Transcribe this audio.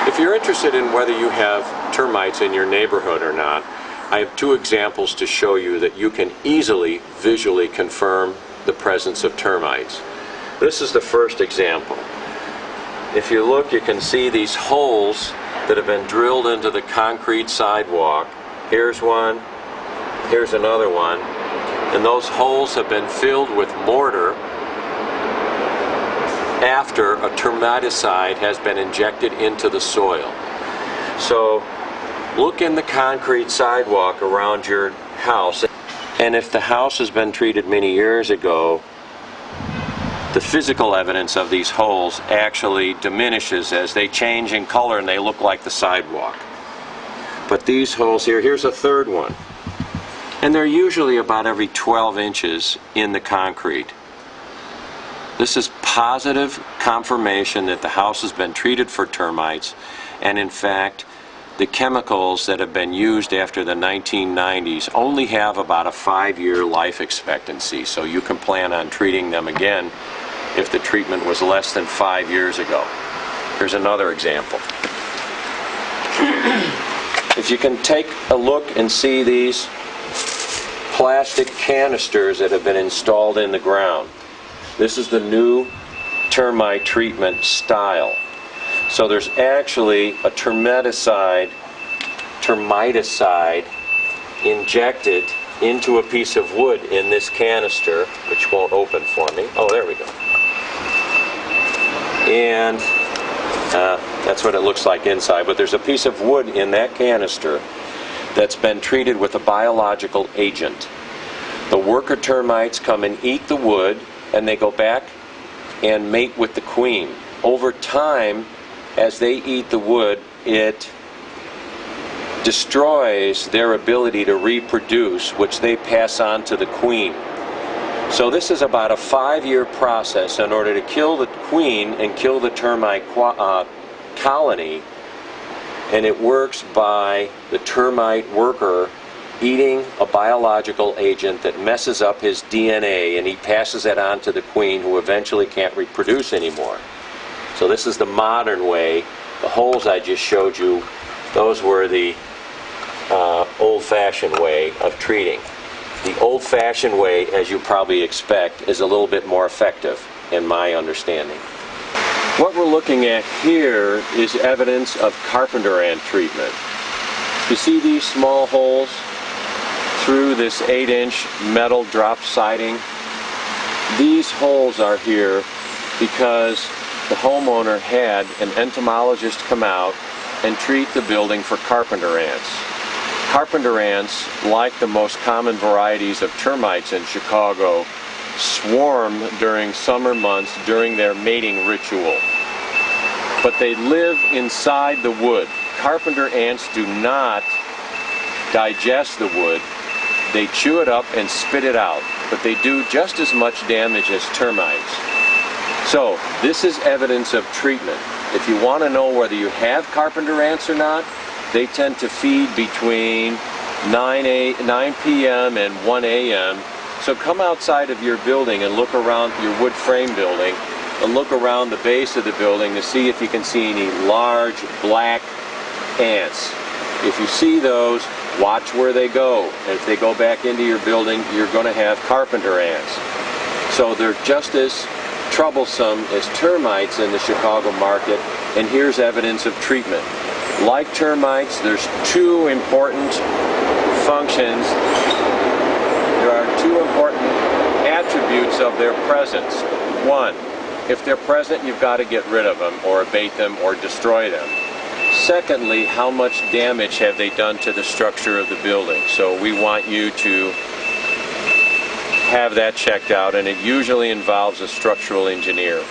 If you're interested in whether you have termites in your neighborhood or not, I have two examples to show you that you can easily visually confirm the presence of termites. This is the first example. If you look, you can see these holes that have been drilled into the concrete sidewalk. Here's one, here's another one, and those holes have been filled with mortar after a termiticide has been injected into the soil. So look in the concrete sidewalk around your house, and if the house has been treated many years ago, the physical evidence of these holes actually diminishes as they change in color and they look like the sidewalk. But these holes here, here's a third one, and they're usually about every 12 inches in the concrete. This is positive confirmation that the house has been treated for termites, and in fact the chemicals that have been used after the 1990s only have about a 5-year life expectancy, so you can plan on treating them again if the treatment was less than 5 years ago. Here's another example. If you can take a look and see these plastic canisters that have been installed in the ground. This is the new termite treatment style. So there's actually a termiticide injected into a piece of wood in this canister, which won't open for me. Oh, there we go. And that's what it looks like inside, but there's a piece of wood in that canister that's been treated with a biological agent. The worker termites come and eat the wood, and they go back and mate with the queen. Over time, as they eat the wood, it destroys their ability to reproduce, which they pass on to the queen. So this is about a 5-year process in order to kill the queen and kill the termite colony, and it works by the termite worker eating a biological agent that messes up his DNA, and he passes that on to the queen, who eventually can't reproduce anymore. So this is the modern way. The holes I just showed you, those were the old-fashioned way of treating. The old-fashioned way, as you probably expect, is a little bit more effective in my understanding. What we're looking at here is evidence of carpenter ant treatment. You see these small holes through this 8-inch metal drop siding? These holes are here because the homeowner had an entomologist come out and treat the building for carpenter ants. Carpenter ants, like the most common varieties of termites in Chicago, swarm during summer months during their mating ritual. But they live inside the wood. Carpenter ants do not digest the wood. They chew it up and spit it out, but they do just as much damage as termites. So this is evidence of treatment. If you want to know whether you have carpenter ants or not, they tend to feed between 9 p.m. and 1 a.m. So come outside of your building and look around your wood frame building and look around the base of the building to see if you can see any large black ants. If you see those, watch where they go. And if they go back into your building, you're going to have carpenter ants. So they're just as troublesome as termites in the Chicago market, and here's evidence of treatment. Like termites, there's two important functions. There are two important attributes of their presence. One, if they're present, you've got to get rid of them or abate them or destroy them. Secondly, how much damage have they done to the structure of the building? So we want you to have that checked out, and it usually involves a structural engineer.